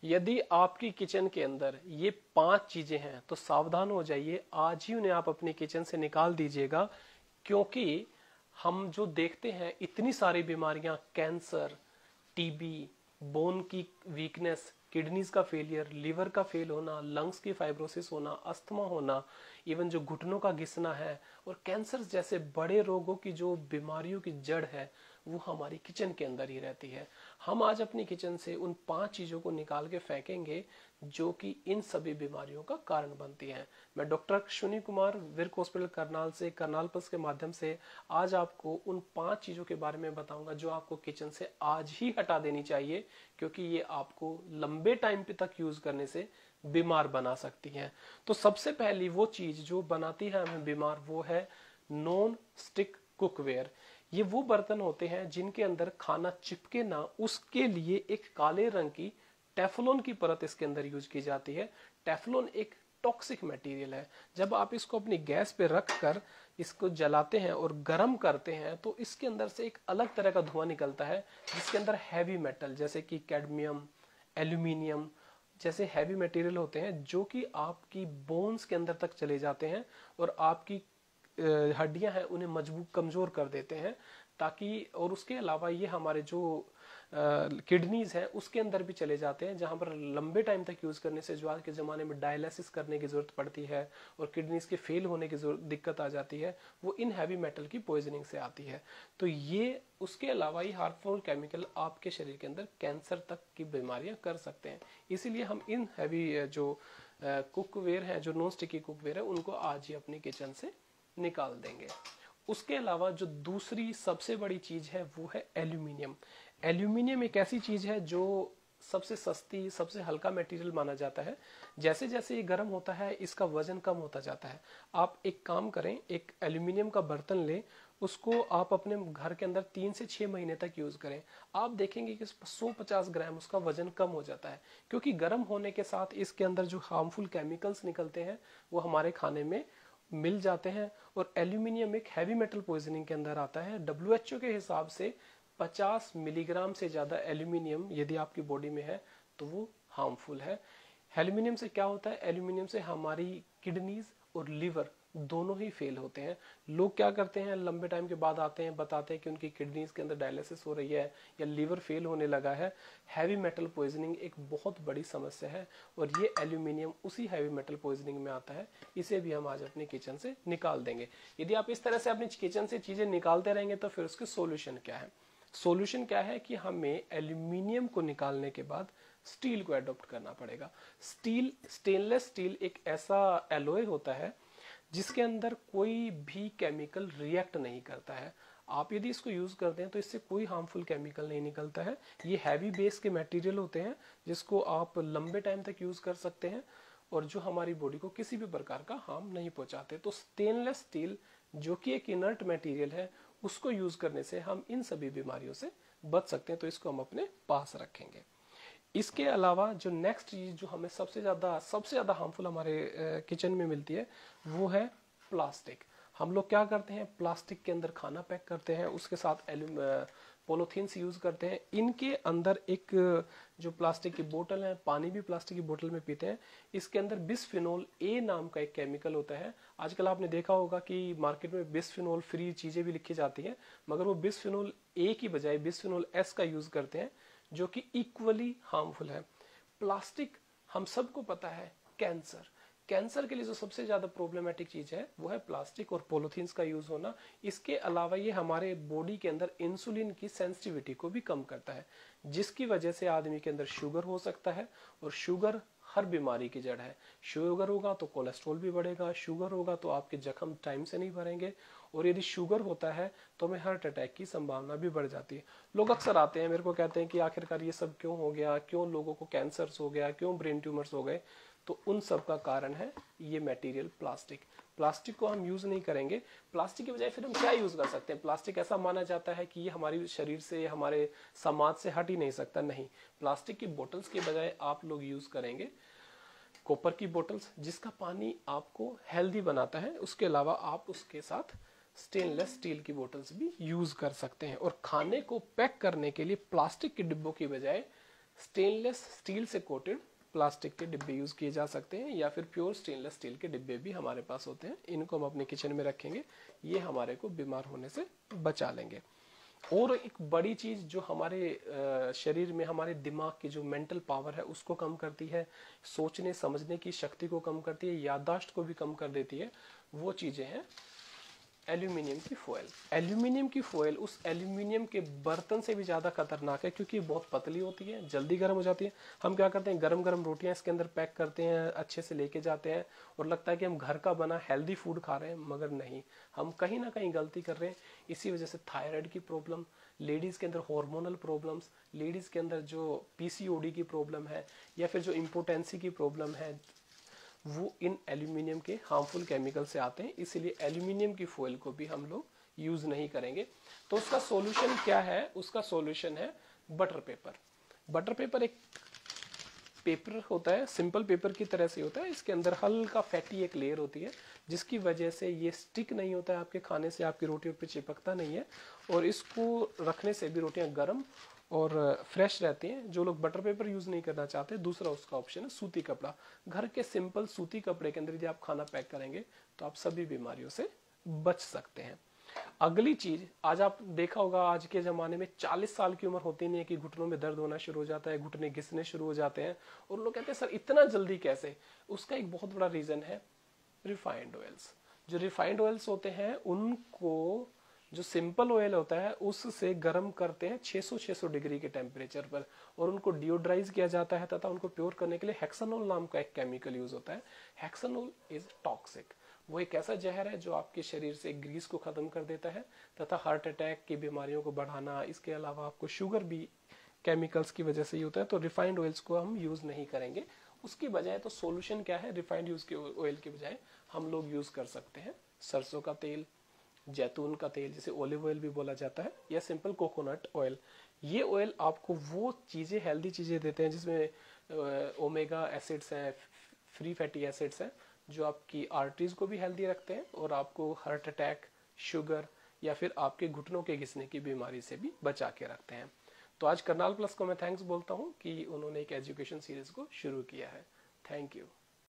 यदि आपकी किचन के अंदर ये 5 चीजें हैं तो सावधान हो जाइए, आज ही उन्हें आप अपनी किचन से निकाल दीजिएगा। क्योंकि हम जो देखते हैं इतनी सारी बीमारियां, कैंसर, टीबी, बोन की वीकनेस, किडनीज का फेलियर, लीवर का फेल होना, लंग्स की फाइब्रोसिस होना, अस्थमा होना, इवन जो घुटनों का घिसना है और कैंसर जैसे बड़े रोगों की जो बीमारियों की जड़ है वो हमारी किचन के अंदर ही रहती है। हम आज अपनी किचन से उन 5 चीजों को निकाल के फेंकेंगे जो कि इन सभी बीमारियों का कारण बनती हैं। मैं डॉक्टर अश्विनी कुमार, विर्क हॉस्पिटल करनाल से, करनाल प्लस के माध्यम से आज आपको उन 5 चीजों के बारे में बताऊंगा जो आपको किचन से आज ही हटा देनी चाहिए, क्योंकि ये आपको लंबे टाइम तक यूज करने से बीमार बना सकती हैं। तो सबसे पहली वो चीज जो बनाती है हमें बीमार, वो है नॉन स्टिक कुकवेयर। ये वो बर्तन होते हैं जिनके अंदर खाना चिपके ना, उसके लिए एक काले रंग की टेफ्लॉन की परत इसके अंदर यूज की जाती है। टेफ्लॉन एक टॉक्सिक मटेरियल है। जब आप इसको अपनी गैस पे रख कर इसको जलाते हैं और गर्म करते हैं तो इसके अंदर से एक अलग तरह का धुआं निकलता है, जिसके अंदर हैवी मेटल जैसे कि कैडमियम, एल्यूमिनियम जैसे हैवी मटेरियल होते हैं जो कि आपकी बोन्स के अंदर तक चले जाते हैं और आपकी हड्डियां हैं उन्हें मजबूत कमजोर कर देते हैं। ताकि और उसके अलावा ये हमारे जो किडनीज हैं उसके अंदर भी चले जाते हैं, जहां पर लंबे टाइम तक यूज करने से जो आज के जमाने में डायलिसिस करने की जरूरत पड़ती है और किडनीज के फेल होने की दिक्कत आ जाती है, वो इन हैवी मेटल की पॉइजनिंग से आती है। तो ये उसके अलावा ये हार्मफुल केमिकल आपके शरीर के अंदर कैंसर तक की बीमारियां कर सकते हैं। इसीलिए हम इन हैवी जो कुकवेयर है, जो नॉन स्टिकी कुकवेयर है, उनको आज ही अपनी किचन से निकाल देंगे। उसके अलावा जो दूसरी सबसे बड़ी चीज है वो है एल्यूमिनियम। एल्यूमिनियम एक ऐसी चीज है जो सबसे सस्ती, सबसे हल्का मटेरियल माना जाता है। जैसे जैसे ये गर्म होता है इसका वजन कम होता जाता है। आप एक काम करें, एक एल्यूमिनियम का बर्तन लें, उसको आप अपने घर के अंदर 3 से 6 महीने तक यूज करें। आप देखेंगे कि 150 ग्राम उसका वजन कम हो जाता है, क्योंकि गर्म होने के साथ इसके अंदर जो हार्मफुल केमिकल्स निकलते हैं वो हमारे खाने में मिल जाते हैं। और एल्यूमिनियम एक हैवी मेटल पॉइजनिंग के अंदर आता है। डब्ल्यूएचओ के हिसाब से 50 मिलीग्राम से ज्यादा एल्यूमिनियम यदि आपकी बॉडी में है तो वो हार्मफुल है। एल्यूमिनियम से क्या होता है, एल्यूमिनियम से हमारी किडनीज और लिवर दोनों ही फेल होते हैं। लोग क्या करते हैं, लंबे टाइम के बाद आते हैं, बताते हैं कि उनकी किडनीज के अंदर डायलिसिस हो रही है या लिवर फेल होने लगा है। हैवी मेटल पॉइजनिंग एक बहुत बड़ी समस्या है और ये एल्यूमिनियम उसी हैवी मेटल पॉइजनिंग में आता है। इसे भी हम आज अपनी किचन से निकाल देंगे। यदि आप इस तरह से अपनी किचन से चीजें निकालते रहेंगे तो फिर उसके सॉल्यूशन क्या है? सॉल्यूशन क्या है कि हमें एल्यूमिनियम को निकालने के बाद स्टील को अडॉप्ट करना पड़ेगा। स्टेनलेस स्टील एक ऐसा एलॉय होता है जिसके अंदर कोई भी केमिकल रिएक्ट नहीं करता है। आप यदि इसको यूज करते हैं तो इससे कोई हार्मफुल केमिकल नहीं निकलता है। ये हैवी बेस के मटेरियल होते हैं जिसको आप लंबे टाइम तक यूज कर सकते हैं और जो हमारी बॉडी को किसी भी प्रकार का हार्म नहीं पहुंचाते। तो स्टेनलेस स्टील जो कि एक इनर्ट मटेरियल है, उसको यूज करने से हम इन सभी बीमारियों से बच सकते हैं। तो इसको हम अपने पास रखेंगे। इसके अलावा जो नेक्स्ट चीज जो हमें सबसे ज्यादा हार्मफुल हमारे किचन में मिलती है वो है प्लास्टिक। हम लोग क्या करते हैं, प्लास्टिक के अंदर खाना पैक करते हैं, उसके साथ पॉलीथीन्स यूज करते हैं। इनके अंदर एक जो प्लास्टिक की बोतल है, पानी भी प्लास्टिक की बोतल में पीते हैं, इसके अंदर बिस्फिनोल ए नाम का एक केमिकल होता है। आजकल आपने देखा होगा कि मार्केट में बिस्फिनोल फ्री चीजें भी लिखी जाती हैं, मगर वो बिस्फिनोल ए की बजाय बिस्फिनोल एस का यूज करते हैं, जो कि इक्वली हार्मफुल है। प्लास्टिक हम सबको पता है कैंसर के लिए जो सबसे ज्यादा प्रॉब्लमेटिक चीज है वो है प्लास्टिक और पॉलीथीन्स का यूज होना। इसके अलावा ये हमारे बॉडी के अंदर इंसुलिन की सेंसिटिविटी को भी कम करता है, जिसकी वजह से आदमी के अंदर शुगर हो सकता है। और शुगर हर बीमारी की जड़ है। शुगर होगा तो कोलेस्ट्रॉल भी बढ़ेगा, शुगर होगा तो आपके जख्म टाइम से नहीं भरेंगे, और यदि शुगर होता है तो हमें हार्ट अटैक की संभावना भी बढ़ जाती है। लोग अक्सर आते हैं मेरे को, कहते हैं कि आखिरकार ये सब क्यों हो गया, क्यों लोगों को कैंसर्स हो गया, क्यों ब्रेन ट्यूमर्स हो गए। तो उन सब का कारण है ये मटेरियल प्लास्टिक को हम यूज नहीं करेंगे। प्लास्टिक की बजाय फिर हम क्या यूज कर सकते हैं? प्लास्टिक ऐसा माना जाता है कि ये हमारे शरीर से, हमारे समाज से हट ही नहीं सकता। नहीं, प्लास्टिक की बोतल्स के बजाय आप लोग यूज करेंगे कॉपर की बोतल्स, जिसका पानी आपको हेल्दी बनाता है। उसके अलावा आप उसके साथ स्टेनलेस स्टील की बोतल्स भी यूज कर सकते हैं। और खाने को पैक करने के लिए प्लास्टिक के डिब्बों की बजाय स्टेनलेस स्टील से कोटेड प्लास्टिक के डिब्बे यूज किए जा सकते हैं, या फिर प्योर स्टेनलेस स्टील के डिब्बे भी हमारे पास होते हैं। इनको हम अपने किचन में रखेंगे, ये हमारे को बीमार होने से बचा लेंगे। और एक बड़ी चीज जो हमारे शरीर में हमारे दिमाग की जो मेंटल पावर है उसको कम करती है, सोचने समझने की शक्ति को कम करती है, याददाश्त को भी कम कर देती है, वो चीजें हैं एल्यूमिनियम की फॉयल। एल्यूमिनियम की फॉयल उस एल्यूमिनियम के बर्तन से भी ज्यादा खतरनाक है, क्योंकि बहुत पतली होती है, जल्दी गर्म हो जाती है। हम क्या करते हैं, गरम गरम रोटियां इसके अंदर पैक करते हैं, अच्छे से लेके जाते हैं और लगता है कि हम घर का बना हेल्दी फूड खा रहे हैं, मगर नहीं, हम कहीं ना कहीं गलती कर रहे हैं। इसी वजह से थायराइड की प्रॉब्लम, लेडीज के अंदर हार्मोनल प्रॉब्लम्स, लेडीज के अंदर जो पीसीओडी की प्रॉब्लम है, या फिर जो इम्पोर्टेंसी की प्रॉब्लम है, वो इन एल्यूमिनियम के हार्मफुल केमिकल से आते हैं। इसलिए एल्यूमिनियम की फॉयल को भी हम लोग यूज नहीं करेंगे। तो उसका सॉल्यूशन क्या है? उसका सॉल्यूशन है बटर पेपर। बटर पेपर एक पेपर होता है, सिंपल पेपर की तरह से होता है, इसके अंदर हल्का फैटी एक लेयर होती है, जिसकी वजह से ये स्टिक नहीं होता है आपके खाने से, आपकी रोटियों पे चिपकता नहीं है, और इसको रखने से भी रोटियां गर्म और फ्रेश रहती हैं। जो लोग बटर पेपर यूज नहीं करना चाहते, दूसरा उसका ऑप्शन है सूती कपड़ा। घर के सिंपल सूती कपड़े के अंदर यदि आप खाना पैक करेंगे तो आप सभी बीमारियों से बच सकते हैं। अगली चीज, आज आप देखा होगा आज के जमाने में 40 साल की उम्र होती नहीं है कि घुटनों में दर्द होना शुरू हो जाता है, घुटने घिसने शुरू हो जाते हैं, और लोग कहते हैं सर इतना जल्दी कैसे? उसका एक बहुत बड़ा रीजन है रिफाइंड ऑयल्स। जो रिफाइंड ऑयल्स होते हैं उनको जो सिंपल ऑयल होता है उससे गर्म करते हैं 600 डिग्री के टेम्परेचर पर, और उनको डिओड्राइज किया जाता है, तथा उनको प्योर करने के लिए हेक्सानोल नाम का एक केमिकल यूज होता है। हेक्सानोल इज टॉक्सिक। वो एक ऐसा जहर है जो आपके शरीर से ग्रीस को खत्म कर देता है, तथा हार्ट अटैक की बीमारियों को बढ़ाना, इसके अलावा आपको शुगर भी केमिकल्स की वजह से ही होता है। तो रिफाइंड ऑयल्स को हम यूज नहीं करेंगे। उसकी बजाय तो सोल्यूशन क्या है? रिफाइंड यूज के ऑयल के बजाय हम लोग यूज कर सकते हैं सरसों का तेल, जैतून का तेल जिसे ऑलिव ऑयल भी बोला जाता है, या सिंपल कोकोनट ऑयल। ये ऑयल आपको वो चीजें, हेल्दी चीजें देते हैं जिसमें ओमेगा एसिड्स हैं, फ्री फैटी एसिड्स हैं, जो आपकी आर्टरीज को भी हेल्दी रखते हैं और आपको हार्ट अटैक, शुगर या फिर आपके घुटनों के घिसने की बीमारी से भी बचा के रखते हैं। तो आज करनाल प्लस को मैं थैंक्स बोलता हूँ कि उन्होंने एक एजुकेशन सीरीज को शुरू किया है। Thank you.